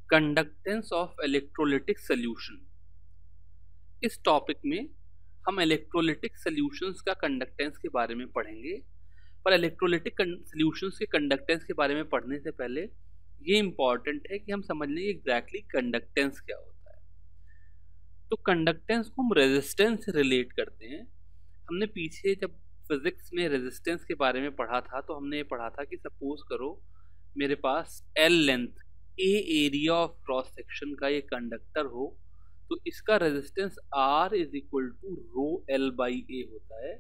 Conductance of electrolytic solution. इस topic में हम इलेक्ट्रोलिटिक सॉल्यूशंस का कंडक्टेंस के बारे में पढ़ेंगे। पर इलेक्ट्रोलिटिक सॉल्यूशंस के कंडक्टेंस के बारे में पढ़ने से पहले ये इम्पॉर्टेंट है कि हम समझ लें एग्जैक्टली कंडक्टेंस क्या होता है। तो कंडक्टेंस को हम रेजिस्टेंस से रिलेट करते हैं। हमने पीछे जब फिजिक्स में रेजिस्टेंस के बारे में पढ़ा था तो हमने ये पढ़ा था कि सपोज करो मेरे पास L length A area of cross section का ये कंडक्टर हो, तो इसका resistance R is equal to rho L by A होता है,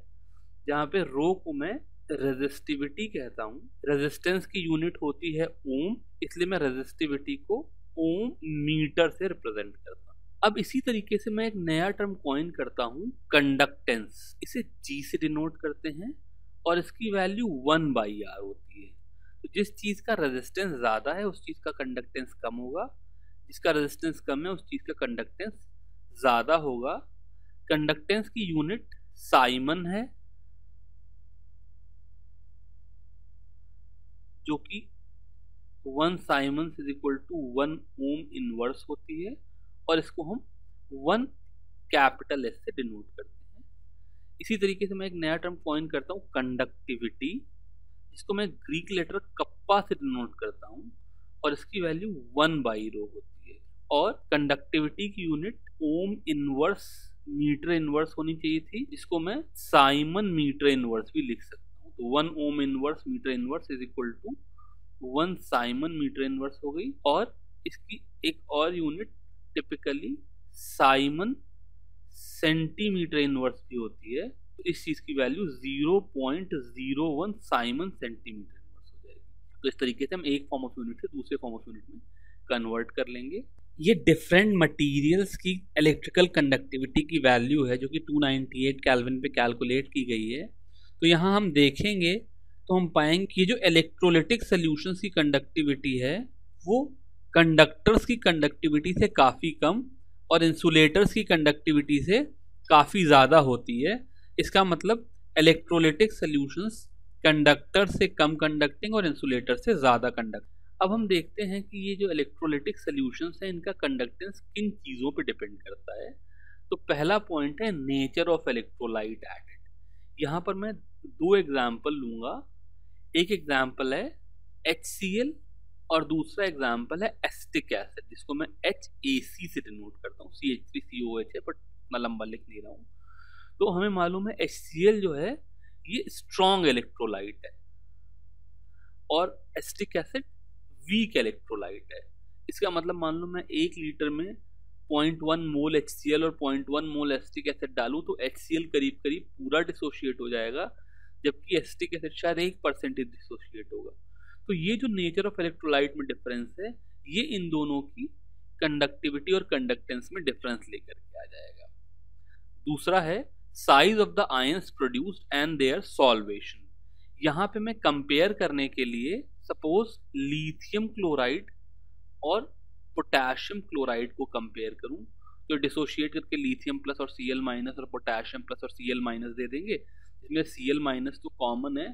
जहाँ पे रो को मैं रेजिस्टिविटी कहता हूँ। रेजिस्टेंस की यूनिट होती है ओम, इसलिए मैं रेजिस्टिविटी को ओम मीटर से रिप्रेजेंट करता हूँ। अब इसी तरीके से मैं एक नया टर्म कॉइन करता हूँ कंडक्टेंस। इसे G से डिनोट करते हैं और इसकी वैल्यू 1/R होती है। तो जिस चीज का रेजिस्टेंस ज्यादा है उस चीज का कंडक्टेंस कम होगा, जिसका रेजिस्टेंस कम है उस चीज का कंडक्टेंस ज्यादा होगा। कंडक्टेंस की यूनिट साइमन है, जो कि 1 siemens is equal to 1 ohm inverse होती है, और इसको हम 1 कैपिटल एस से डिनोट करते हैं। इसी तरीके से मैं एक नया टर्म कॉइन करता हूँ कंडक्टिविटी, जिसको मैं ग्रीक लेटर कप्पा से डिनोट करता हूँ, और इसकी वैल्यू 1/रो होती है। और कंडक्टिविटी की unit ohm inverse metre inverse होनी चाहिए थी, जिसको मैं साइमन मीटर इनवर्स भी लिख सकता हूँ। तो 1 ohm inverse metre inverse is equal to 1 siemens metre inverse हो गई। और इसकी एक और unit typically siemens centimetre inverse भी होती है। तो इस चीज की वैल्यू 0.01 साइमन सेंटीमीटर इनवर्स हो जाएगी। तो इस तरीके से हम एक फॉर्म ऑफ यूनिट से दूसरे फॉर्म ऑफ यूनिट में कन्वर्ट कर लेंगे। ये डिफरेंट मटेरियल्स की इलेक्ट्रिकल कंडक्टिविटी की वैल्यू है, जो कि 298 केल्विन पे कैलकुलेट की गई है। तो यहाँ हम देखेंगे तो हम पाएंगे कि जो इलेक्ट्रोलिटिक सॉल्यूशंस की कंडक्टिविटी है वो कंडक्टर्स की कंडक्टिविटी से काफ़ी कम और इंसुलेटर्स की कंडक्टिविटी से काफ़ी ज़्यादा होती है। इसका मतलब इलेक्ट्रोलिटिक सॉल्यूशंस कंडक्टर से कम कंडक्टिंग और इंसुलेटर से ज़्यादा कंडक्टिंग। अब हम देखते हैं कि ये जो इलेक्ट्रोलिटिक सॉल्यूशंस हैं इनका कंडक्टेंस किन चीज़ों पे डिपेंड करता है। तो पहला पॉइंट है नेचर ऑफ इलेक्ट्रोलाइट एडेड। यहाँ पर मैं 2 एग्जाम्पल लूँगा। एक एग्जाम्पल है HCl और दूसरा एग्जाम्पल है एसिटिक एसिड, जिसको मैं HAC से डिनोट करता हूँ। CH3COH है, बट मैं लंबा लिख नहीं रहा हूँ। तो हमें मालूम है HCl जो है ये स्ट्रॉन्ग इलेक्ट्रोलाइट है और एसिटिक एसिड वीक इलेक्ट्रोलाइट है। इसका मतलब मान लो मैं 1 लीटर में 0.1 मोल HCl और 0.1 मोल एसिटिक एसिड डालूं तो HCl करीब करीब पूरा डिसोशिएट हो जाएगा, जबकि एसिटिक एसिड शायद 1% डिसोशिएट होगा। तो ये जो नेचर ऑफ इलेक्ट्रोलाइट में डिफरेंस है, ये इन दोनों की कंडक्टिविटी और कंडक्टेंस में डिफरेंस लेकर के आ जाएगा। दूसरा है size of the ions produced and their solvation. यहाँ पे मैं कंपेयर करने के लिए सपोज लिथियम क्लोराइड और पोटेशियम क्लोराइड को कंपेयर करूं, तो डिसोशिएट करके लिथियम प्लस और Cl माइनस और पोटेशियम प्लस और Cl माइनस दे देंगे। इसमें Cl माइनस तो कॉमन है,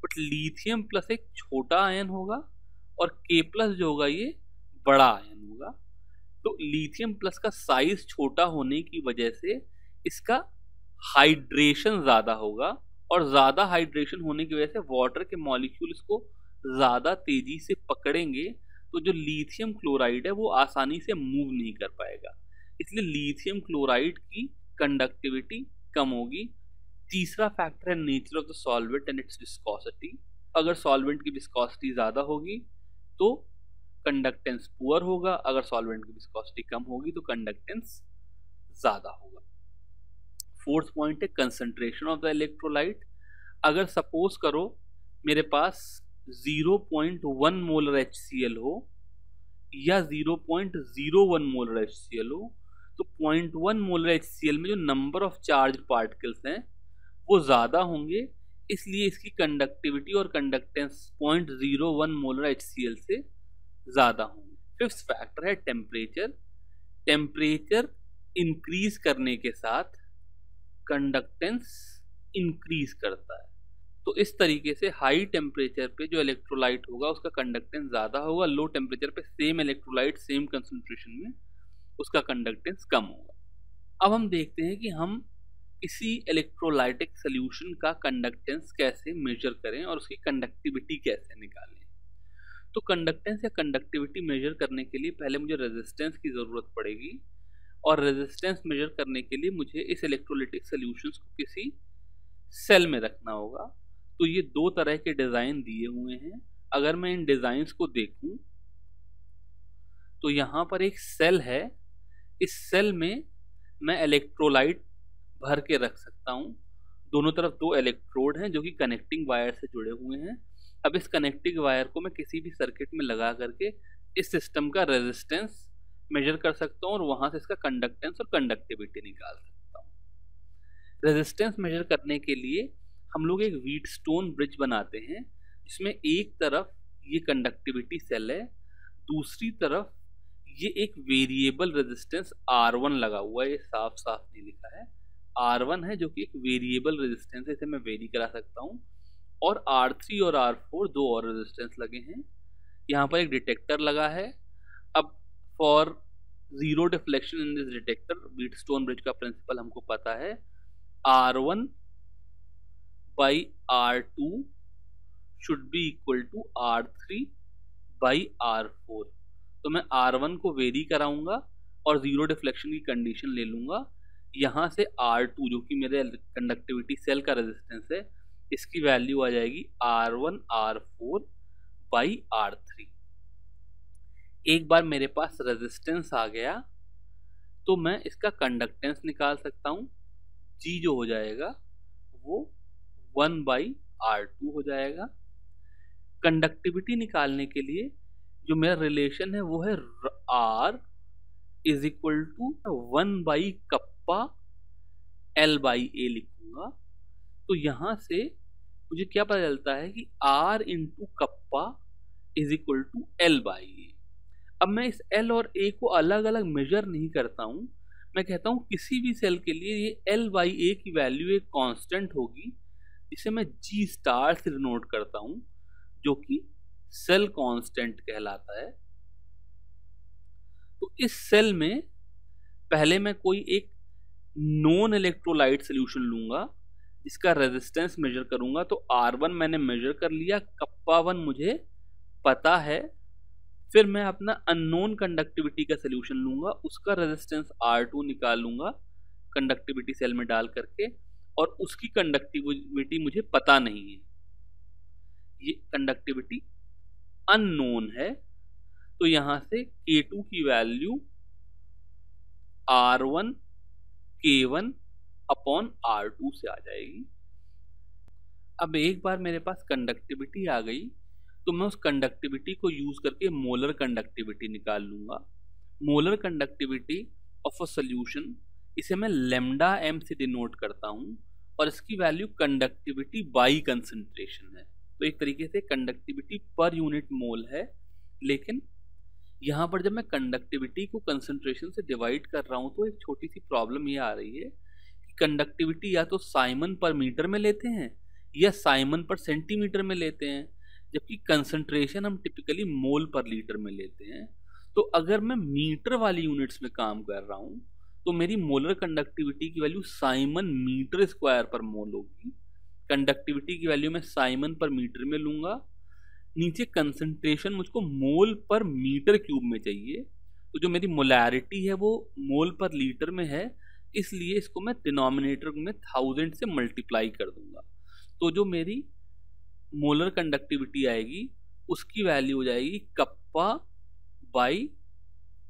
बट लिथियम प्लस एक छोटा आयन होगा और K प्लस जो होगा ये बड़ा आयन होगा। तो लिथियम प्लस का साइज छोटा होने की वजह से इसका हाइड्रेशन ज्यादा होगा, और ज्यादा हाइड्रेशन होने की वजह से वाटर के मॉलिक्यूल इसको ज्यादा तेजी से पकड़ेंगे, तो जो लिथियम क्लोराइड है वो आसानी से मूव नहीं कर पाएगा, इसलिए लिथियम क्लोराइड की कंडक्टिविटी कम होगी। तीसरा फैक्टर है nature of the solvent and it's viscosity. अगर सॉल्वेंट की विस्कोसिटी ज्यादा होगी तो कंडक्टेंस पुअर होगा, अगर सॉल्वेंट की विस्कोसिटी कम होगी तो कंडक्टेंस ज्यादा होगा। फोर्थ पॉइंट है कंसंट्रेशन ऑफ द इलेक्ट्रोलाइट। अगर सपोज करो मेरे पास 0.1 मोलर HCl हो या 0.01 मोलर HCl हो, तो 0.1 मोलर HCl में जो नंबर ऑफ चार्ज पार्टिकल्स हैं वो ज्यादा होंगे, इसलिए इसकी कंडक्टिविटी और कंडक्टेंस 0.01 मोलर HCl से ज्यादा होंगे। फिफ्थ फैक्टर है टेम्परेचर। टेम्परेचर इंक्रीज करने के साथ कंडक्टेंस इंक्रीज करता है। तो तो इस तरीके से हाई टेम्परेचर पे जो इलेक्ट्रोलाइट होगा उसका कंडक्टेंस ज़्यादा होगा, लो टेम्परेचर पे सेम इलेक्ट्रोलाइट सेम कंसंट्रेशन में उसका कंडक्टेंस कम होगा। अब हम देखते हैं कि हम किसी इलेक्ट्रोलाइटिक सोल्यूशन का कंडक्टेंस कैसे मेजर करें और उसकी कंडक्टिविटी कैसे निकालें। तो कंडक्टेंस या कंडक्टिविटी मेजर करने के लिए पहले मुझे रेजिस्टेंस की ज़रूरत पड़ेगी, और रेजिस्टेंस मेजर करने के लिए मुझे इस इलेक्ट्रोलाइटिक सोल्यूशंस को किसी सेल में रखना होगा। तो ये दो तरह के डिज़ाइन दिए हुए हैं। अगर मैं इन डिज़ाइंस को देखूं तो यहाँ पर एक सेल है, इस सेल में मैं इलेक्ट्रोलाइट भर के रख सकता हूँ। दोनों तरफ दो इलेक्ट्रोड हैं जो कि कनेक्टिंग वायर से जुड़े हुए हैं। अब इस कनेक्टिंग वायर को मैं किसी भी सर्किट में लगा करके इस सिस्टम का रेजिस्टेंस मेजर कर सकता हूँ और वहाँ से इसका कंडक्टेंस और कंडक्टिविटी निकाल सकता हूँ। रेजिस्टेंस मेजर करने के लिए हम लोग एक व्हीटस्टोन ब्रिज बनाते हैं, जिसमें एक तरफ ये कंडक्टिविटी सेल है, दूसरी तरफ ये एक वेरिएबल रेजिस्टेंस R1 लगा हुआ है। ये साफ साफ नहीं लिखा है, R1 है जो कि एक वेरिएबल रेजिस्टेंस है, इसे मैं वेरी करा सकता हूँ। और R3 और R4 दो और रेजिस्टेंस लगे हैं। यहाँ पर एक डिटेक्टर लगा है। अब for zero deflection in this detector, Wheatstone bridge का प्रिंसिपल हमको पता है, R1 by R2 should be equal to R3 by R4। तो मैं R1 को वेरी कराऊंगा और जीरो डिफ्लेक्शन की कंडीशन ले लूंगा। यहाँ से R2 जो कि मेरे कंडक्टिविटी सेल का रेजिस्टेंस है, इसकी वैल्यू आ जाएगी R1 R4 by R3। एक बार मेरे पास रेजिस्टेंस आ गया तो मैं इसका कंडक्टेंस निकाल सकता हूँ। G जो हो जाएगा वो 1 by R2 हो जाएगा। कंडक्टिविटी निकालने के लिए जो मेरा रिलेशन है वो है R is equal to 1 by kappa L by A लिखूंगा। तो यहाँ से मुझे क्या पता चलता है कि R into kappa is equal to L by A। अब मैं इस L और A को अलग अलग मेजर नहीं करता हूँ, मैं कहता हूँ किसी भी सेल के लिए ये L बाई A की वैल्यू एक कांस्टेंट होगी, जिसे मैं G स्टार से डिनोट करता हूँ, जो कि सेल कांस्टेंट कहलाता है। तो इस सेल में पहले मैं कोई एक नॉन इलेक्ट्रोलाइट सोल्यूशन लूंगा जिसका रेजिस्टेंस मेजर करूंगा। तो R1 मैंने मेजर कर लिया, कप्पा 1 मुझे पता है। फिर मैं अपना अननोन कंडक्टिविटी का सोल्यूशन लूंगा, उसका रेजिस्टेंस R2 निकाल लूंगा कंडक्टिविटी सेल में डाल करके, और उसकी कंडक्टिविटी मुझे पता नहीं है, ये कंडक्टिविटी अननोन है। तो यहां से K2 की value R1 K1 upon R2 से आ जाएगी। अब एक बार मेरे पास कंडक्टिविटी आ गई तो मैं उस कंडक्टिविटी को यूज करके मोलर कंडक्टिविटी निकाल लूंगा। Molar conductivity of a solution, इसे मैं लैम्डा m से डिनोट करता हूं, और इसकी वैल्यू कंडक्टिविटी बाई कंसंट्रेशन है। तो एक तरीके से कंडक्टिविटी पर यूनिट मोल है, लेकिन यहाँ पर जब मैं कंडक्टिविटी को कंसंट्रेशन से डिवाइड कर रहा हूँ तो एक छोटी सी प्रॉब्लम ये आ रही है कि कंडक्टिविटी या तो साइमन पर मीटर में लेते हैं या साइमन पर सेंटीमीटर में लेते हैं, जबकि कंसंट्रेशन हम टिपिकली मोल पर लीटर में लेते हैं। तो अगर मैं मीटर वाली यूनिट्स में काम कर रहा हूँ तो मेरी मोलर कंडक्टिविटी की वैल्यू साइमन मीटर स्क्वायर पर मोल होगी। कंडक्टिविटी की वैल्यू मैं साइमन पर मीटर में लूंगा, नीचे कंसंट्रेशन मुझको मोल पर मीटर क्यूब में चाहिए, तो जो मेरी मोलैरिटी है वो मोल पर लीटर में है, इसलिए इसको मैं डिनोमिनेटर में 1000 से मल्टीप्लाई कर दूंगा। तो जो मेरी मोलर कंडक्टिविटी आएगी उसकी वैल्यू हो जाएगी कप्पा बाई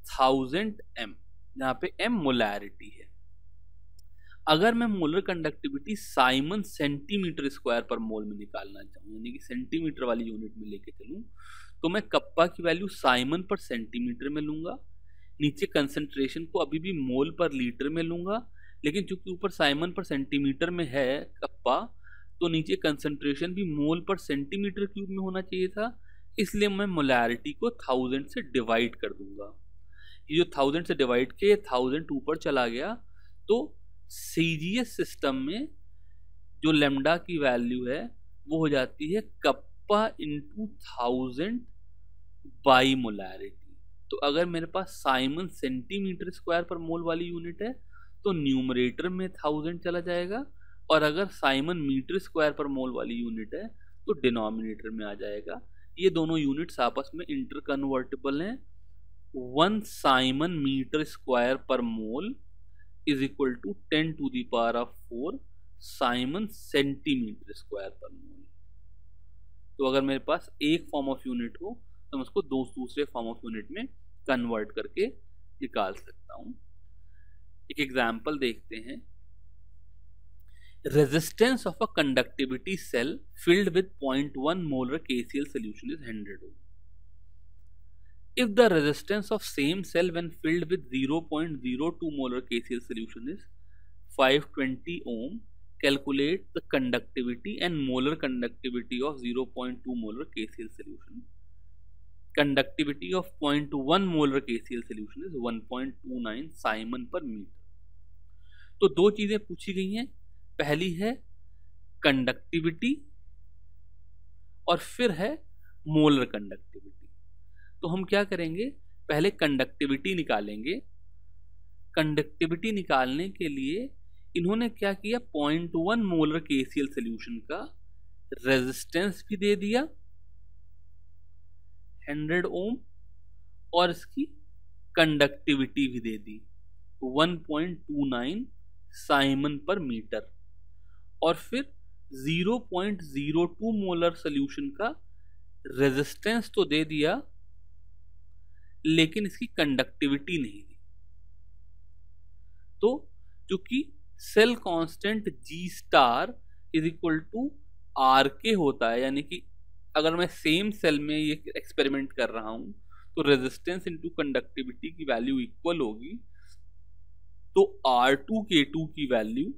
1000 m, जहाँ पे m मोलैरिटी है। अगर मैं molar conductivity Simon centimetre square पर मोल में निकालना चाहूँ, यानी कि सेंटीमीटर वाली यूनिट में लेके चलूँ, तो मैं कप्पा की वैल्यू साइमन पर सेंटीमीटर में लूंगा, नीचे कंसंट्रेशन को अभी भी मोल पर लीटर में लूंगा, लेकिन चूंकि ऊपर साइमन पर सेंटीमीटर में है कप्पा, तो नीचे कंसंट्रेशन भी मोल पर सेंटीमीटर क्यूब में होना चाहिए था, इसलिए मैं मोलैरिटी को 1000 से डिवाइड कर दूंगा। ये जो 1000 से डिवाइड किया 1000 ऊपर चला गया, तो सीजीएस सिस्टम में जो लैम्डा की वैल्यू है वो हो जाती है कप्पा इंटू 1000 बाई मोलैरिटी। तो अगर मेरे पास साइमन सेंटीमीटर स्क्वायर पर मोल वाली यूनिट है तो न्यूमरेटर में 1000 चला जाएगा, और अगर साइमन मीटर स्क्वायर पर मोल वाली यूनिट है तो डिनोमिनेटर में आ जाएगा। ये दोनों यूनिट्स आपस में इंटर कन्वर्टेबल हैं। 1 साइमन मीटर स्क्वायर पर mole is equal to 10 to the power of 4 siemens centimetre square पर मोल। तो अगर मेरे पास एक फॉर्म ऑफ यूनिट हो तो मैं उसको दूसरे फॉर्म ऑफ यूनिट में कन्वर्ट करके निकाल सकता हूं। एक एग्जांपल देखते हैं। Resistance of a conductivity cell filled with 0.1 molar KCl solution is 100 ohm. If the resistance of same cell when filled with 0.02 molar KCl solution is 520 ohm, calculate the conductivity and molar conductivity of 0.2 molar KCl solution. Conductivity of 0.1 molar KCl solution is 1.29 Simon पर metre. तो दो चीजें पूछी गई हैं, पहली है conductivity और फिर है मोलर कंडक्टिविटी। तो हम क्या करेंगे, पहले कंडक्टिविटी निकालेंगे। कंडक्टिविटी निकालने के लिए इन्होंने क्या किया, 0.1 मोलर KCl सॉल्यूशन का रेजिस्टेंस भी दे दिया 100 ओम और इसकी कंडक्टिविटी भी दे दी 1.29 साइमन पर मीटर, और फिर 0.02 मोलर सॉल्यूशन का रेजिस्टेंस तो दे दिया लेकिन इसकी कंडक्टिविटी नहीं दी। तो जो कि cell constant G star is equal to R के होता है, यानी कि अगर मैं सेम सेल में ये एक्सपेरिमेंट कर रहा हूं तो रेजिस्टेंस इनटू कंडक्टिविटी की वैल्यू इक्वल होगी। तो R2 K2 की वैल्यू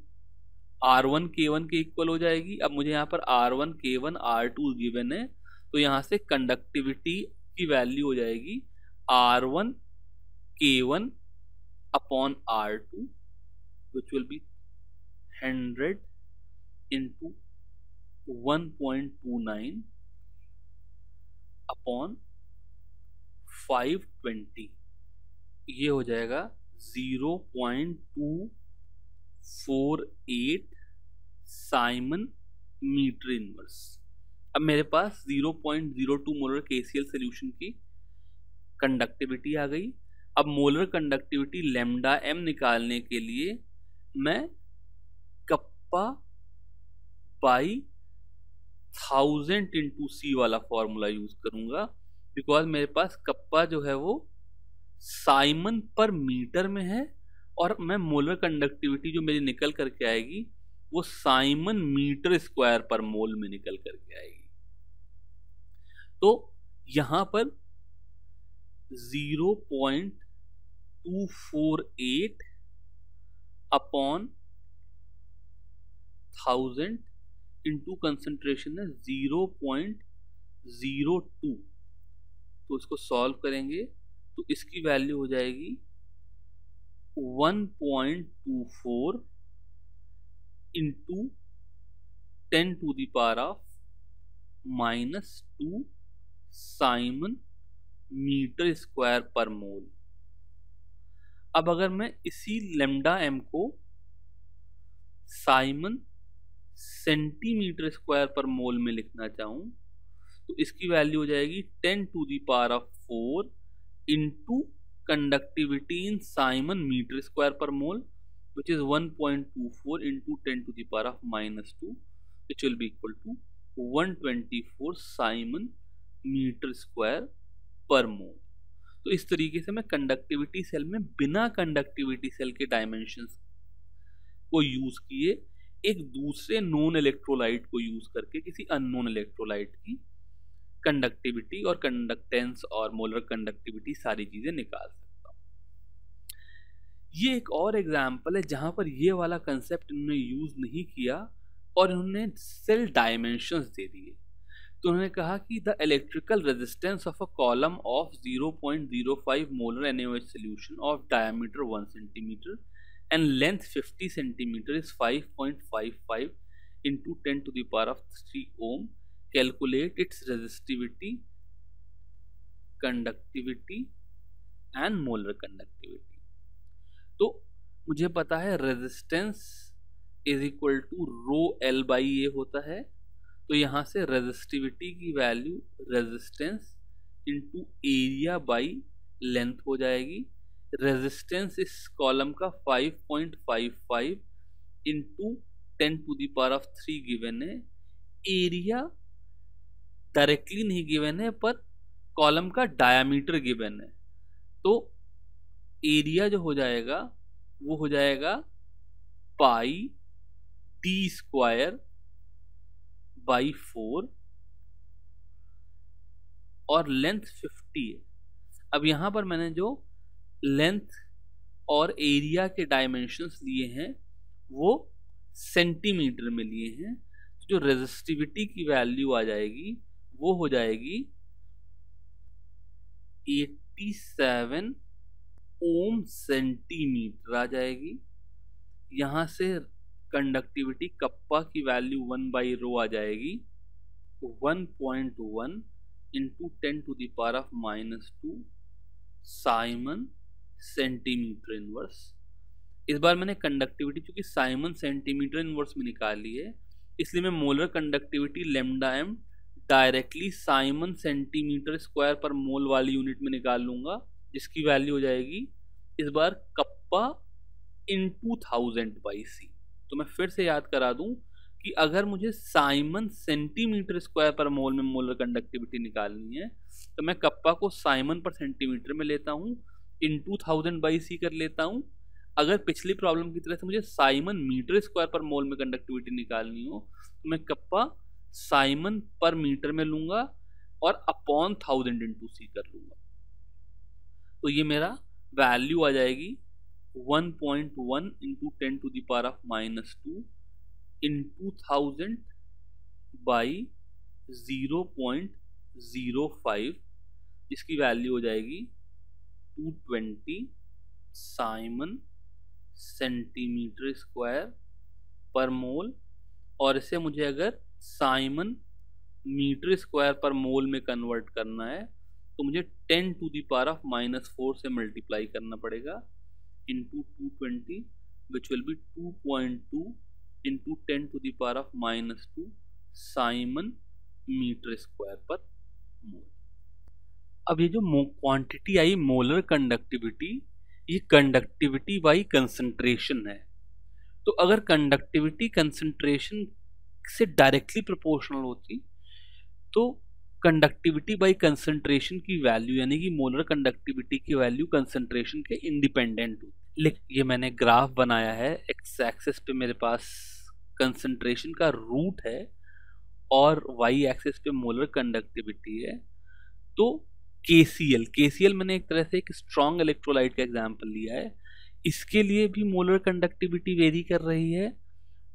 R1 K1 के इक्वल हो जाएगी। अब मुझे यहाँ पर R1 K1 R2 गिवन है, तो यहाँ से कंडक्टिविटी की वैल्यू हो जाएगी R1 K1 upon R2 which will be 100 into 1.29 upon 520, ये हो जाएगा 0.248 साइमन मीटर इनवर्स। अब मेरे पास 0.02 मोलर KCl सॉल्यूशन की कंडक्टिविटी आ गई। अब मोलर कंडक्टिविटी लैम्डा m निकालने के लिए मैं कप्पा बाई 1000 इंटू C वाला फॉर्मूला यूज करूंगा, बिकॉज मेरे पास कप्पा जो है वो साइमन पर मीटर में है और मैं मोलर कंडक्टिविटी जो मेरी निकल करके आएगी वो साइमन मीटर स्क्वायर पर मोल में निकल करके आएगी। तो यहां पर 0.248 अपॉन 1000 इंटू कंसंट्रेशन है 0.02, तो इसको सॉल्व करेंगे तो इसकी वैल्यू हो जाएगी 1.24 into 10 to the power of -2 siemens metre square पर मोल। अब अगर मैं इसी लैम्डा m को साइमन सेंटीमीटर स्क्वायर पर मोल में लिखना चाहूं तो इसकी वैल्यू हो जाएगी 10 to the power of 4 into conductivity in siemens metre square पर mole which is 1.24 into 10 to the power of -2 which will be equal to 124 siemens metre square पर मोल। तो इस तरीके से मैं कंडक्टिविटी सेल में बिना कंडक्टिविटी सेल के डायमेंशंस को यूज किए एक दूसरे नॉन इलेक्ट्रोलाइट को यूज करके किसी अननोन इलेक्ट्रोलाइट की कंडक्टिविटी और कंडक्टेंस और मोलर कंडक्टिविटी सारी चीजें निकाल सकता हूं। ये एक और एग्जांपल है जहां पर ये वाला कंसेप्ट इन्होंने यूज नहीं किया और इन्होंने सेल डायमेंशंस दे दिए। तो उन्होंने कहा कि the electrical resistance of a column of 0.05 molar NaOH solution of diameter 1 centimetre and length 50 centimeter is 5.55 into 10 to the power of 3 ohm. Calculate its resistivity, conductivity and molar conductivity. तो मुझे पता है resistance is equal to rho L by A होता है, तो यहाँ से resistivity की value resistance into area by length हो जाएगी। रेजिस्टेंस इस कॉलम का 5.55 into 10 to the power of 3 given है। एरिया डायरेक्टली नहीं गिवन है पर कॉलम का डायामीटर गिवन है, तो एरिया जो हो जाएगा वो हो जाएगा पाई डी स्क्वायर बाई 4 और लेंथ 50 है। अब यहां पर मैंने जो लेंथ और एरिया के डायमेंशंस लिए हैं वो सेंटीमीटर में लिए हैं, जो रेजिस्टिविटी की वैल्यू आ जाएगी वो हो जाएगी 87 ओम सेंटीमीटर आ जाएगी। यहां से कंडक्टिविटी कप्पा की वैल्यू 1 बाई रो आ जाएगी 1.1 into 10 to the power of -2 siemens centimetre inverse. इस बार मैंने कंडक्टिविटी चूंकि साइमन सेंटीमीटर इनवर्स में निकाली है, इसलिए मैं molar conductivity lambda M directly siemens centimetre square पर मोल वाली यूनिट में निकाल लूंगा, जिसकी वैल्यू हो जाएगी इस बार कप्पा इंटू 1000 बाई सी। तो मैं फिर से याद करा दूं कि अगर मुझे साइमन सेंटीमीटर स्क्वायर पर मोल में मोलर कंडक्टिविटी निकालनी है तो मैं कप्पा को साइमन पर सेंटीमीटर में लेता हूं, इंटू 1000 बाई सी कर लेता हूं। अगर पिछली प्रॉब्लम की तरह से मुझे साइमन मीटर स्क्वायर पर मोल में कंडक्टिविटी निकालनी हो तो मैं कप्पा साइमन पर मीटर में लूंगा और अपॉन 1000 इंटू सी कर लूंगा। तो ये मेरा वैल्यू आ जाएगी 1.1 into 10 to the power of -2 into 1000 by 0.05, जिसकी वैल्यू हो जाएगी 220 साइमन सेंटीमीटर स्क्वायर पर मोल। और इसे मुझे अगर साइमन मीटर स्क्वायर पर मोल में कन्वर्ट करना है तो मुझे 10 टू द पावर ऑफ -4 से मल्टीप्लाई करना पड़ेगा into 220 which will be 2.2 into 10 to the power of -2 siemens metre square पर मोल। अब ये जो क्वांटिटी आई मोलर कंडक्टिविटी, ये कंडक्टिविटी बाई कंसंट्रेशन है। तो अगर कंडक्टिविटी कंसंट्रेशन से डायरेक्टली प्रोपोर्शनल होती तो कंडक्टिविटी बाई कंसंट्रेशन की वैल्यू यानी कि मोलर कंडक्टिविटी की वैल्यू कंसंट्रेशन के इंडिपेंडेंट होती। लेकिन ये मैंने ग्राफ बनाया है, एक्स एक्सिस पे मेरे पास कंसंट्रेशन का रूट है और वाई एक्सिस पे मोलर कंडक्टिविटी है। तो केसीएल मैंने एक तरह से एक स्ट्रॉन्ग इलेक्ट्रोलाइट का एग्जांपल लिया है, इसके लिए भी मोलर कंडक्टिविटी वेरी कर रही है।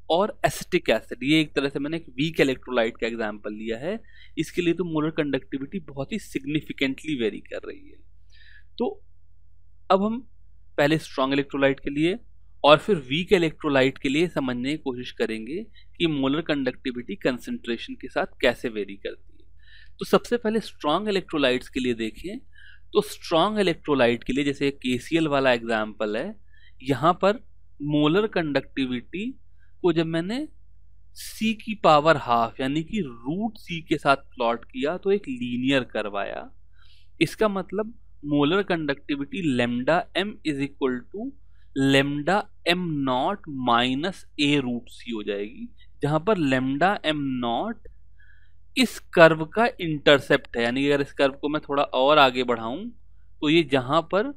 और एसिटिक एसिड, ये एक तरह से मैंने एक वीक इलेक्ट्रोलाइट का एग्जांपल लिया है, इसके लिए तो मोलर कंडक्टिविटी बहुत ही सिग्निफिकेंटली वेरी कर रही है। तो अब हम पहले स्ट्रॉन्ग इलेक्ट्रोलाइट के लिए और फिर वीक इलेक्ट्रोलाइट के लिए समझने की कोशिश करेंगे कि मोलर कंडक्टिविटी कंसंट्रेशन के साथ कैसे वेरी करती है। तो सबसे पहले स्ट्रॉन्ग इलेक्ट्रोलाइट्स के लिए देखें तो स्ट्रॉन्ग इलेक्ट्रोलाइट के लिए जैसे केसीएल वाला एग्जाम्पल है, यहाँ पर मोलर कंडक्टिविटी को जब मैंने c की पावर हाफ यानी कि रूट c के साथ प्लॉट किया तो एक लीनियर कर्व आया। इसका मतलब molar conductivity lambda m is equal to lambda m naught minus a root c हो जाएगी, जहां पर लेमडा m नॉट इस कर्व का इंटरसेप्ट है। यानी अगर इस कर्व को मैं थोड़ा और आगे बढ़ाऊं तो ये जहां पर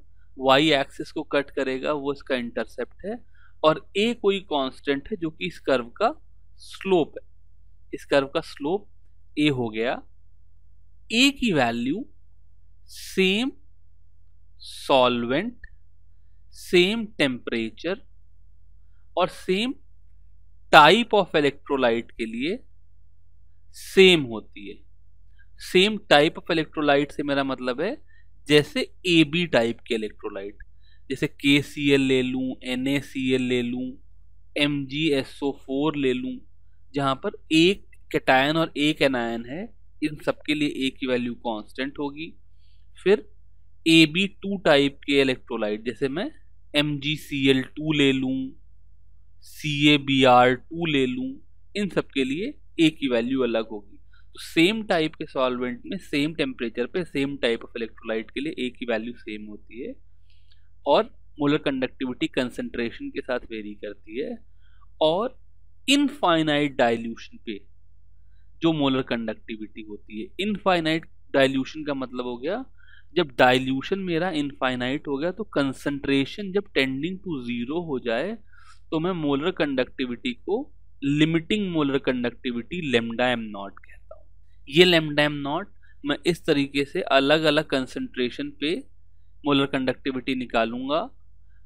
y एक्सिस को कट करेगा वो इसका इंटरसेप्ट है, और a कोई कांस्टेंट है जो कि इस कर्व का स्लोप है। इस कर्व का स्लोप a हो गया। a की value same solvent, same temperature और सेम टाइप ऑफ इलेक्ट्रोलाइट के लिए सेम होती है। सेम टाइप ऑफ इलेक्ट्रोलाइट से मेरा मतलब है जैसे AB टाइप के इलेक्ट्रोलाइट, जैसे KCl ले लूं, NaCl ले लूं, MgSO4 ले लूं, जहां पर एक कैटायन और एक एनायन है, इन सबके लिए ए की वैल्यू कांस्टेंट होगी। फिर AB2 टाइप के इलेक्ट्रोलाइट, जैसे मैं MgCl2 ले लूं, CaBr2 ले लूं, इन सब के लिए ए की वैल्यू अलग होगी। तो सेम टाइप के सॉल्वेंट में सेम टेम्परेचर पे सेम टाइप ऑफ इलेक्ट्रोलाइट के लिए ए की वैल्यू सेम होती है, और मोलर कंडक्टिविटी कंसंट्रेशन के साथ वेरी करती है। और इनफाइनाइट डाइल्यूशन पे जो मोलर कंडक्टिविटी होती है, इनफाइनाइट डाइल्यूशन का मतलब हो गया जब डाइल्यूशन मेरा इनफाइनाइट हो गया, तो कंसंट्रेशन जब टेंडिंग टू जीरो हो जाए, तो मैं मोलर कंडक्टिविटी को limiting molar conductivity lambda M not कहता हूँ। ये लैम्डा एम नॉट मैं इस तरीके से अलग अलग कंसंट्रेशन पे मोलर कंडक्टिविटी निकालूंगा,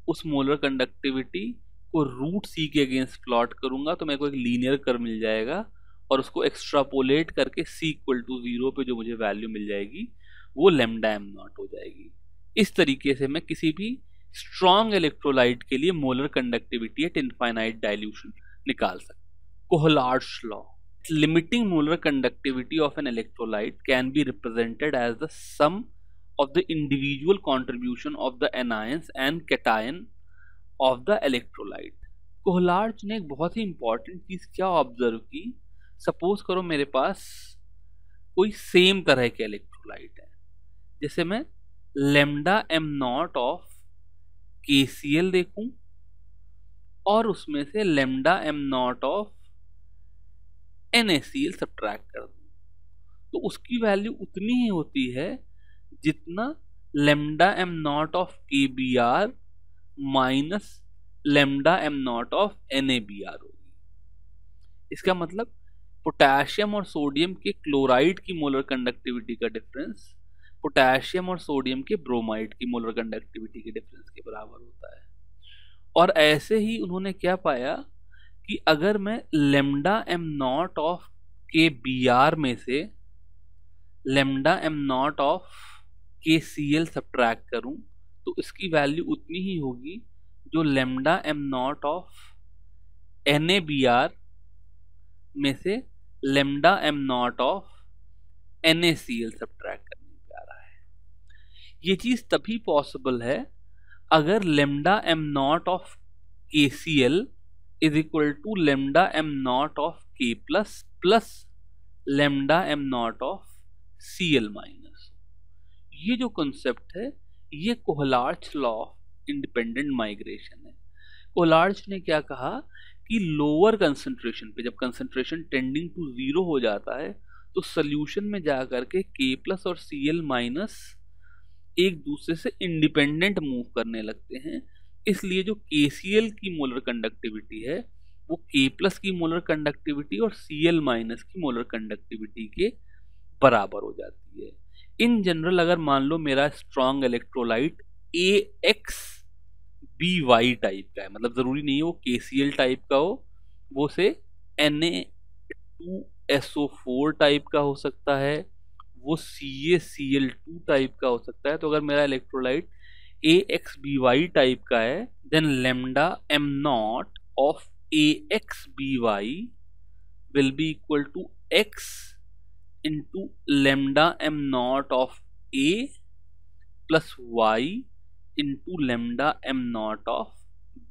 उस मोलर कंडक्टिविटी को रूट सी के अगेंस्ट प्लॉट करूंगा, तो मेरे को एक लीनियर कर्व मिल जाएगा, और उसको एक्स्ट्रापोलेट करके सी इक्वल टू 0 पे जो मुझे वैल्यू मिल जाएगी वो लैम्डा एम नॉट हो जाएगी। इस तरीके से मैं किसी भी स्ट्रॉन्ग इलेक्ट्रोलाइट के लिए molar conductivity at infinite dilution निकाल सकते। Kohlrausch's law, limiting molar conductivity of an electrolyte can be represented as the sum of the individual contribution of the anions and cation of the electrolyte। कोहलार्ड्स ने एक बहुत ही important चीज क्या observe की, suppose करो मेरे पास कोई सेम तरह के इलेक्ट्रोलाइट है, जैसे मैं lambda M naught of KCl देखूं और उसमें से lambda M naught of NaCl subtract कर दूं, तो उसकी वैल्यू उतनी ही होती है जितना lambda M naught of KBr minus lambda M naught of NaBr होगी। इसका मतलब पोटेशियम और सोडियम के क्लोराइड की मोलर कंडक्टिविटी का डिफरेंस पोटेशियम और सोडियम के ब्रोमाइड की मोलर कंडक्टिविटी के डिफरेंस के बराबर होता है। और ऐसे ही उन्होंने क्या पाया कि अगर मैं lambda M naught of KBr में से lambda M naught of KCl subtract करूं, तो इसकी वैल्यू उतनी ही होगी जो lambda M naught of NaBr में से lambda M naught of NaCl subtract करने पे आ रहा है। ये चीज तभी पॉसिबल है अगर lambda M naught of KCl is equal to lambda M naught of K plus plus lambda M naught of Cl minus. ये जो कॉन्सेप्ट है ये Kohlrausch's law of independent migration है। कोहलार्ड्स ने क्या कहा कि लोअर कंसंट्रेशन पे जब कंसंट्रेशन टेंडिंग टू जीरो हो जाता है, तो सोल्यूशन में जाकर के K प्लस और Cl माइनस एक दूसरे से इंडिपेंडेंट मूव करने लगते हैं। इसलिए जो KCl की मोलर कंडक्टिविटी है वो K प्लस की मोलर कंडक्टिविटी और Cl माइनस की मोलर कंडक्टिविटी के बराबर हो जाती है। इन जनरल अगर मान लो मेरा स्ट्रॉन्ग इलेक्ट्रोलाइट AXBY टाइप का है, मतलब जरूरी नहीं है वो KCl टाइप का हो, वो से Na2SO4 टाइप का हो सकता है, वो CaCl2 टाइप का हो सकता है। तो अगर मेरा इलेक्ट्रोलाइट AXBY टाइप का है, then lambda M naught of AXBY will be equal to X into lambda M naught of A plus Y into lambda M naught of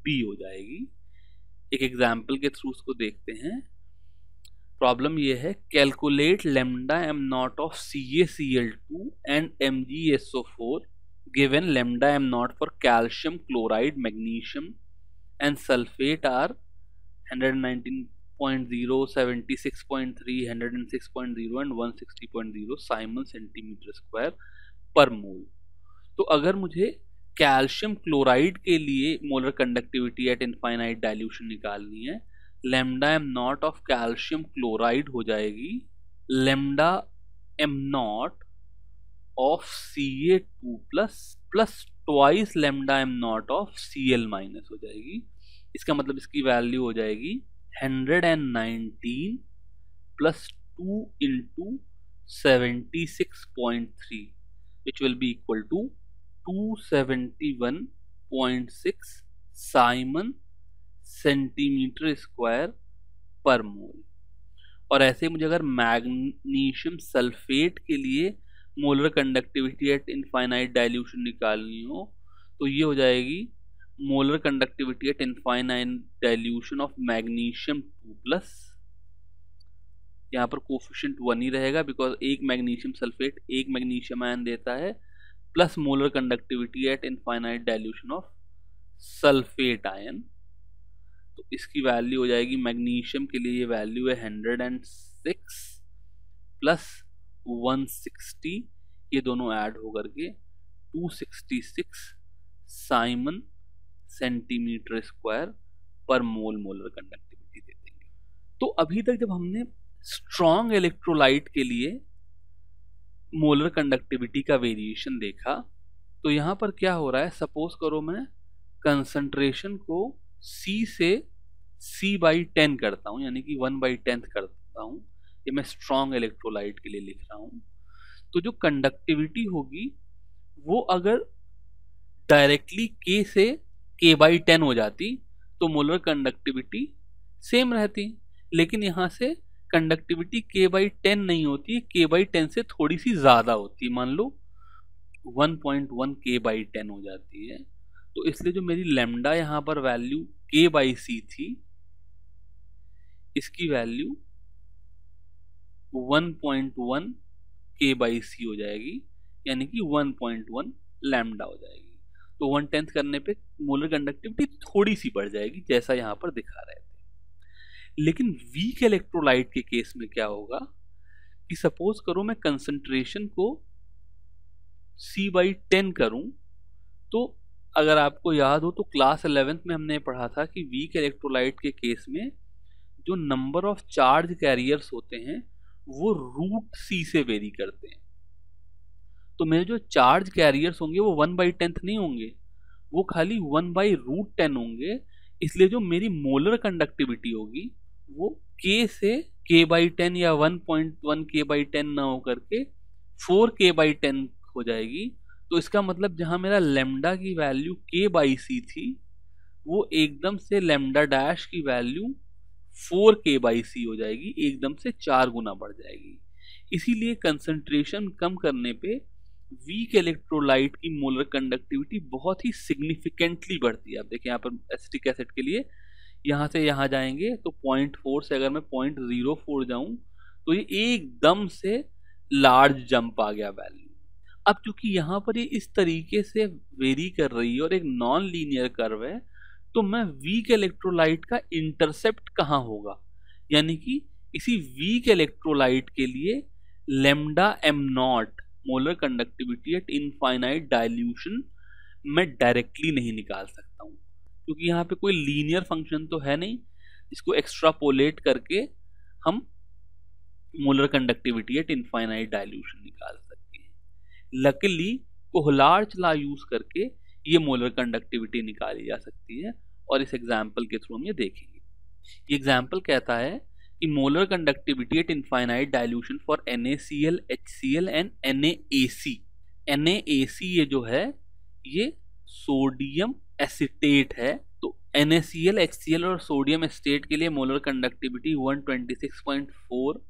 B हो जाएगी। एक एग्जाम्पल के थ्रू उसको देखते हैं। प्रॉब्लम ये है, calculate lambda M naught of CaCl2 and MgSO4 given lambda M naught for calcium chloride magnesium and sulphate are 119.0 76.3 106.0 and 160.0 siemens centimetre square पर मोल। तो अगर मुझे कैल्शियम क्लोराइड के लिए molar conductivity at infinite dilution निकालनी है, lambda M naught of calcium chloride हो जाएगी lambda M naught of Ca2 plus plus twice lambda M naught of Cl minus हो जाएगी। इसका मतलब इसकी वैल्यू हो जाएगी 119 plus 2 into 76.3 which will be equal to 271.6 Simon centimetre square पर मोल। और ऐसे मुझे अगर मैग्नीशियम सल्फेट के लिए molar conductivity at infinite dilution निकालनी हो तो ये हो जाएगी molar conductivity at infinite dilution of magnesium 2+, यहाँ पर कोफिशिएंट 1 ही रहेगा बिकॉज एक मैग्नीशियम सल्फेट एक मैग्नीशियम आयन देता है, plus molar conductivity at infinite dilution of sulphate ion. तो इसकी वैल्यू हो जाएगी, मैग्नीशियम के लिए ये वैल्यू है 106 प्लस 160, ये दोनों ऐड होकर के 266 साइमन सेंटीमीटर स्क्वायर पर मोल मोलर कंडक्टिविटी दे देंगे। तो अभी तक जब हमने स्ट्रॉन्ग इलेक्ट्रोलाइट के लिए मोलर कंडक्टिविटी का वेरिएशन देखा, तो यहां पर क्या हो रहा है, सपोज करो मैं कंसंट्रेशन को C से C/10 करता हूं, यानी कि 1/10 करता हूं, ये मैं स्ट्रॉन्ग इलेक्ट्रोलाइट के लिए लिख रहा हूं। तो जो कंडक्टिविटी होगी वो अगर डायरेक्टली K से K/10 हो जाती तो मोलर कंडक्टिविटी सेम रहती, लेकिन यहां से कंडक्टिविटी K/10 नहीं होती, K/10 से थोड़ी सी ज्यादा होती है, मान लो 1.1 K/10 हो जाती है। तो इसलिए जो मेरी लैम्डा यहां पर वैल्यू K/C थी, इसकी वैल्यू 1.1 K/C हो जाएगी, यानी कि 1.1 लैम्डा हो जाएगी। तो 1/10 करने पे मोलर कंडक्टिविटी थोड़ी सी बढ़ जाएगी, जैसा यहां पर दिखा रहे थे। लेकिन वीक इलेक्ट्रोलाइट के केस में क्या होगा कि सपोज करो मैं कंसंट्रेशन को C/10 करूं, तो अगर आपको याद हो तो क्लास 11th में हमने पढ़ा था कि वीक इलेक्ट्रोलाइट के केस में जो नंबर ऑफ चार्ज कैरियर्स होते हैं वो √C से वेरी करते हैं। तो मेरे जो चार्ज कैरियर्स होंगे वो 1/10 नहीं होंगे, वो खाली 1/√10 होंगे। इसलिए जो मेरी मोलर कंडक्टिविटी होगी वो K से K/10 या 1.1 K/10 ना होकर के 4 K/10 हो जाएगी। तो इसका मतलब जहां मेरा लैम्डा की वैल्यू K/C थी, वो एकदम से लैम्डा डैश की वैल्यू 4 K/C हो जाएगी, एकदम से 4 गुना बढ़ जाएगी। इसीलिए कंसंट्रेशन कम करने पे वीक इलेक्ट्रोलाइट की मोलर कंडक्टिविटी बहुत ही सिग्निफिकेंटली बढ़ती है। आप देखिए यहाँ पर एसिटिक एसिड के लिए यहाँ से यहाँ जाएंगे तो 0.4 से अगर मैं 0.04 जाऊं तो ये एकदम से लार्ज जंप आ गया वैल्यू। अब क्योंकि यहाँ पर ये इस तरीके से वेरी कर रही है और एक नॉन लीनियर कर्व है, तो मैं वीक इलेक्ट्रोलाइट का इंटरसेप्ट कहाँ होगा, यानी कि इसी वीक इलेक्ट्रोलाइट के लिए lambda m0 molar conductivity at infinite dilution मैं डायरेक्टली नहीं निकाल सकता हूँ, क्योंकि यहाँ पे कोई लीनियर फंक्शन तो है नहीं जिसको एक्स्ट्रापोलेट करके हम molar conductivity at infinite dilution निकाल सकते हैं। लकीली कोहलार्च लॉ यूज करके ये मोलर कंडक्टिविटी निकाली जा सकती है और इस एग्जाम्पल के थ्रू हम ये देखेंगे। ये एग्जाम्पल कहता है कि molar conductivity at infinite dilution for NaCl, HCl and NaAC। NaAC ये जो है ये सोडियम एसिटेट है। तो NaCl, HCl और सोडियम एसिटेट के लिए molar conductivity 126.4,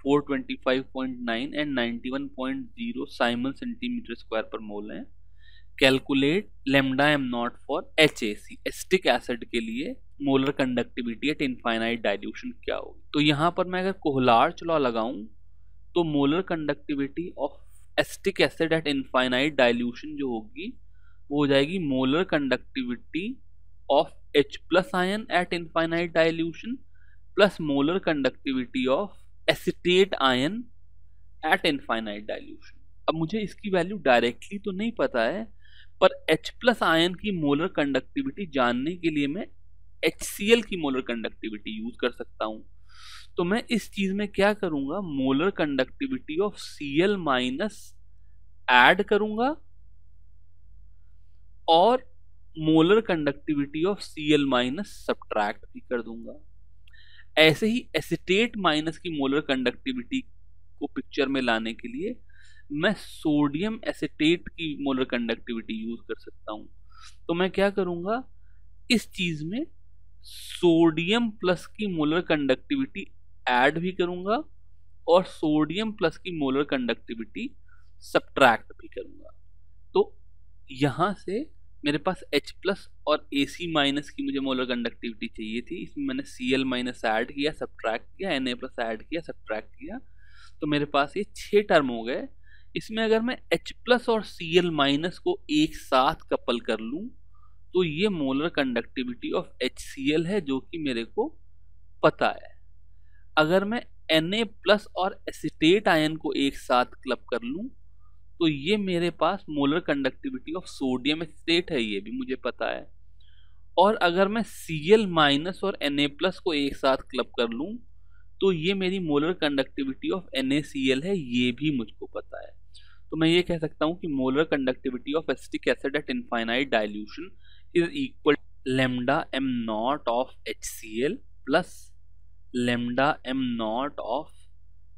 425.9 and 91.0 Simon centimetre square पर मोल है। Calculate lambda m0 for HAC, acetic acid के लिए molar conductivity at infinite dilution क्या होगी। तो यहाँ पर मैं अगर कोहलार्च लॉ लगाऊं तो molar conductivity of acetic acid eight infinite dilution जो होगी वो हो जाएगी molar conductivity of H+ ion eight infinite dilution plus molar conductivity of acetate ion eight infinite dilution. अब मुझे इसकी वैल्यू डायरेक्टली तो नहीं पता है, पर H+ आयन की मोलर कंडक्टिविटी जानने के लिए मैं HCl की मोलर कंडक्टिविटी यूज कर सकता हूं। तो मैं इस चीज में क्या करूंगा, molar conductivity of Cl minus add करूंगा और molar conductivity of Cl minus subtract भी कर दूंगा। ऐसे ही एसिटेट माइनस की मोलर कंडक्टिविटी को पिक्चर में लाने के लिए मैं सोडियम एसिटेट की मोलर कंडक्टिविटी यूज कर सकता हूं। तो मैं क्या करूंगा, इस चीज में सोडियम प्लस की मोलर कंडक्टिविटी ऐड भी करूंगा और सोडियम प्लस की मोलर कंडक्टिविटी सब्ट्रैक्ट भी करूंगा। तो यहां से मेरे पास H प्लस और Ac माइनस की मुझे मोलर कंडक्टिविटी चाहिए थी, इसमें मैंने Cl माइनस ऐड किया, सब्ट्रैक्ट किया, Na प्लस ऐड किया, सब्ट्रैक्ट किया, तो मेरे पास ये 6 टर्म हो गए। इसमें अगर मैं H प्लस और Cl माइनस को एक साथ कपल कर लूं तो ये मोलर कंडक्टिविटी ऑफ HCl है, जो कि मेरे को पता है। अगर मैं Na प्लस और एसिटेट आयन को एक साथ क्लब कर लूं तो ये मेरे पास molar conductivity of sodium acetate है, ये भी मुझे पता है। और अगर मैं Cl माइनस और Na प्लस को एक साथ क्लब कर लूं तो ये मेरी मोलर कंडक्टिविटी ऑफ NaCl है, ये भी मुझको पता है। तो मैं ये कह सकता हूं कि molar conductivity of acetic acid eight infinite dilution is equal lambda m not of HCl plus lambda m not of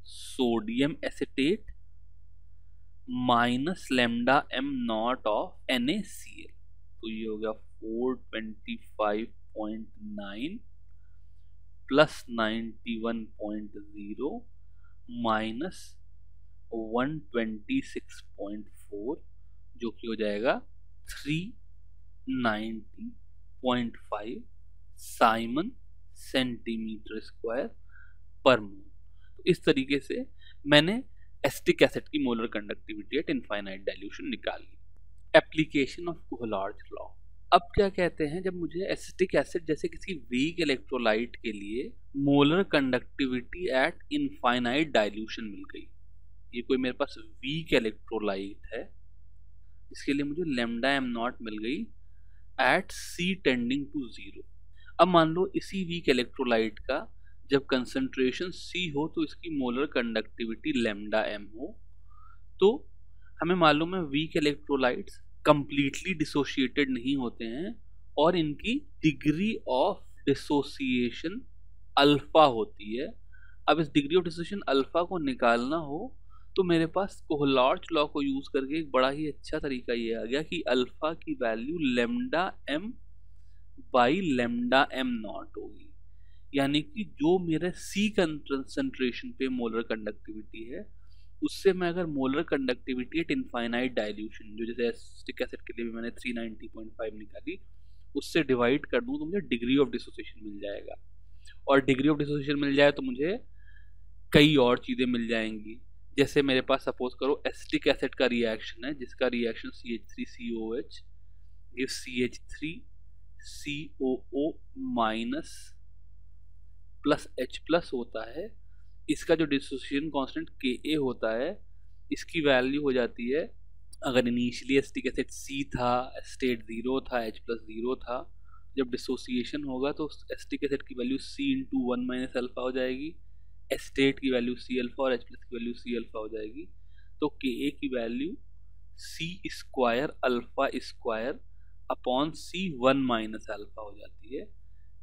sodium acetate minus lambda m not of NaCl। तो ये हो गया 425.9 प्लस 91.0 माइनस 126.4 जो कि हो जाएगा 390.5 साइमन सेंटीमीटर स्क्वायर पर mole. तो इस तरीके से मैंने एसिटिक एसिड की molar conductivity at infinite dilution निकाल ली। Application of Kohlrausch law. अब क्या कहते हैं, जब मुझे एसिटिक एसिड जैसे किसी वीक इलेक्ट्रोलाइट के लिए molar conductivity at infinite dilution मिल गई, ये कोई मेरे पास वीक इलेक्ट्रोलाइट है इसके लिए मुझे लैम्डा m नॉट मिल गई एट C टेंडिंग टू 0। अब मान लो इसी वीक इलेक्ट्रोलाइट का जब कंसंट्रेशन C हो तो इसकी मोलर कंडक्टिविटी लैम्डा m हो। तो हमें मालूम है वीक इलेक्ट्रोलाइट्स कंप्लीटली डिसोशिएटेड नहीं होते हैं और इनकी डिग्री ऑफ डिसोसिएशन अल्फा होती है। अब इस डिग्री ऑफ डिसोसिएशन अल्फा को निकालना हो तो मेरे पास कोहलॉर्ज लॉ को यूज करके एक बड़ा ही अच्छा तरीका ये आ गया कि अल्फा की value lambda m by lambda m not होगी, यानी कि जो मेरे C कंसंट्रेशन पे मोलर कंडक्टिविटी है उससे मैं अगर molar conductivity at infinite dilution जो जैसे एसिटिक एसिड के लिए भी मैंने 390.5 निकाली उससे डिवाइड कर दूं तो मुझे डिग्री ऑफ डिसोसिएशन मिल जाएगा। और डिग्री ऑफ डिसोसिएशन मिल जाए तो मुझे कई और चीज़ें मिल जाएंगी। जैसे मेरे पास सपोज करो एसिटिक एसिड का रिएक्शन है जिसका reaction CH3COH give CH3COO minus plus H plus होता है। इसका जो डिसोसिएशन कांस्टेंट Ka होता है इसकी वैल्यू हो जाती है, अगर इनिशियली एसिटिक एसिड C था, स्टेट 0 था, H प्लस 0 था, जब डिसोसिएशन होगा तो एसिटिक एसिड की value C into 1 minus alpha हो जाएगी, एस्टेट की वैल्यू C अल्फा और H प्लस की वैल्यू C अल्फा हो जाएगी। तो Ka की value C square alpha square upon C 1 minus alpha हो जाती है,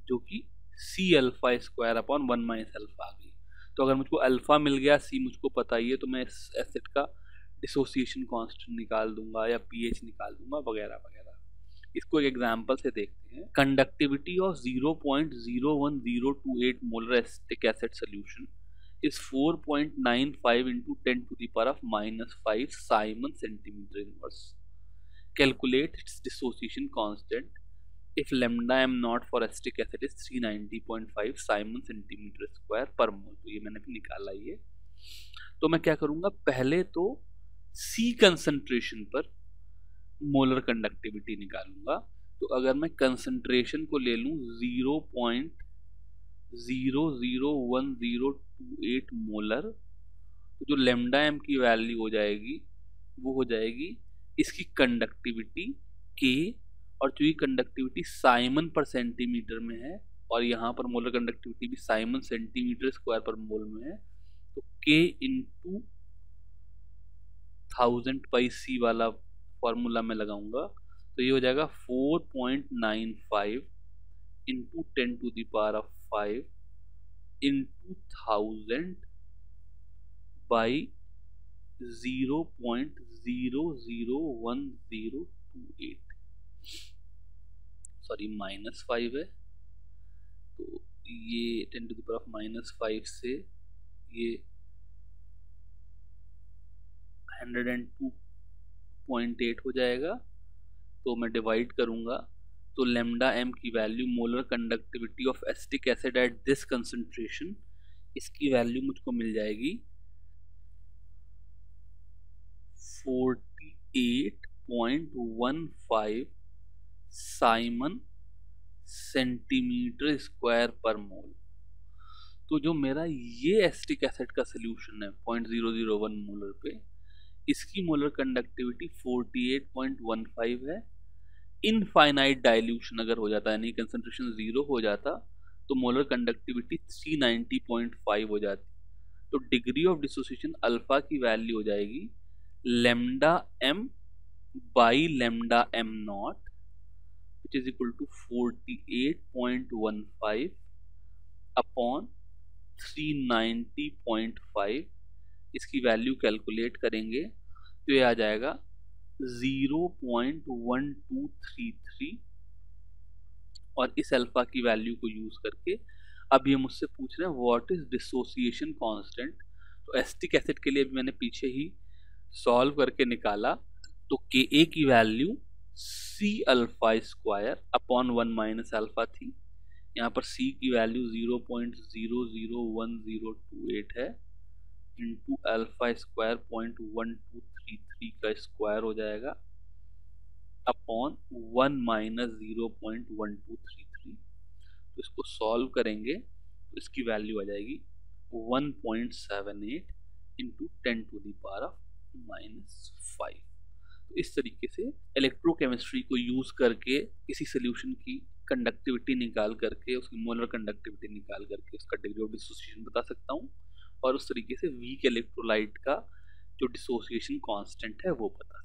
जो कि C alpha square upon 1 minus alpha आ गई। तो अगर मुझको अल्फा मिल गया, C मुझको पता ही है, तो मैं इस एसिड का डिसोसिएशन कांस्टेंट निकाल दूंगा या pH निकाल दूंगा वगैरह वगैरह। इसको एक एग्जांपल से देखते हैं। Conductivity of 0.01028 molar acetic acid solution is 4.95 into 10 to the power of minus 5 Simon centimeter inverse. Calculate its dissociation constant if lambda m naught for acetic acid is 390.5 Simon centimeter square per mole। तो ये मैंने भी निकाला ये। तो मैं क्या करूँगा, पहले तो C कंसंट्रेशन पर मोलर कंडक्टिविटी निकालूंगा। तो अगर मैं कंसंट्रेशन को ले लूँ 0.001028 मोलर, तो जो लैम्डा m की वैल्यू हो जाएगी वो हो जाएगी इसकी कंडक्टिविटी K, और जो ये कंडक्टिविटी साइमन पर सेंटीमीटर में है और यहाँ पर मोलर कंडक्टिविटी भी साइमन सेंटीमीटर स्क्वायर पर मोल में है, तो K इंटू 1000 बाई C वाला फॉर्मूला में लगाऊंगा तो ये हो जाएगा 4.95 into 10 to the power of 5 into 1000 by 0.001028, sorry minus 5 है, तो ये 10⁻⁻5 से ये 102.8 हो जाएगा। तो मैं डिवाइड करूंगा तो लैम्डा एम की value molar conductivity of acetic acid at this concentration, इसकी वैल्यू मुझको मिल जाएगी 48.15 साइमन सेंटीमीटर स्क्वायर पर मोल। तो जो मेरा ये एसिटिक एसिड का सोल्यूशन है 0.001 मोलर पे, इसकी मोलर कंडक्टिविटी 48.15 है। इनफाइनाइट डाइल्यूशन अगर हो जाता है, यानी कंसंट्रेशन 0 हो जाता, तो मोलर कंडक्टिविटी 390.5 हो जाती। तो डिग्री ऑफ डिसोसिएशन अल्फा की वैल्यू हो जाएगी lambda M by lambda M naught which is equal to 48.15 upon 390.5। इसकी वैल्यू कैलकुलेट करेंगे तो ये आ जाएगा 0.1233। और इस अल्फा की वैल्यू को यूज करके अब ये मुझसे पूछ रहे हैं व्हाट इज डिसोसिएशन कांस्टेंट। तो एसिटिक एसिड के लिए भी मैंने पीछे ही सॉल्व करके निकाला। तो Ka की value C alpha square upon 1 minus alpha थी। यहाँ पर C की वैल्यू 0.001028 है इंटू अल्फा स्क्वायर 0.1233 का स्क्वायर हो जाएगा अपॉन 1 माइनस 0.1233। तो इसको सॉल्व करेंगे तो इसकी वैल्यू आ जाएगी 1.78 इंटू 10⁻⁻5। तो इस तरीके से इलेक्ट्रोकेमिस्ट्री को यूज करके किसी सोल्यूशन की कंडक्टिविटी निकाल करके, उसकी मोलर कंडक्टिविटी निकाल करके उसका डिग्री ऑफ डिसोसिएशन बता सकता हूँ, और उस तरीके से वीक इलेक्ट्रोलाइट का जो डिसोसिएशन कांस्टेंट है वो बता सकता हूँ।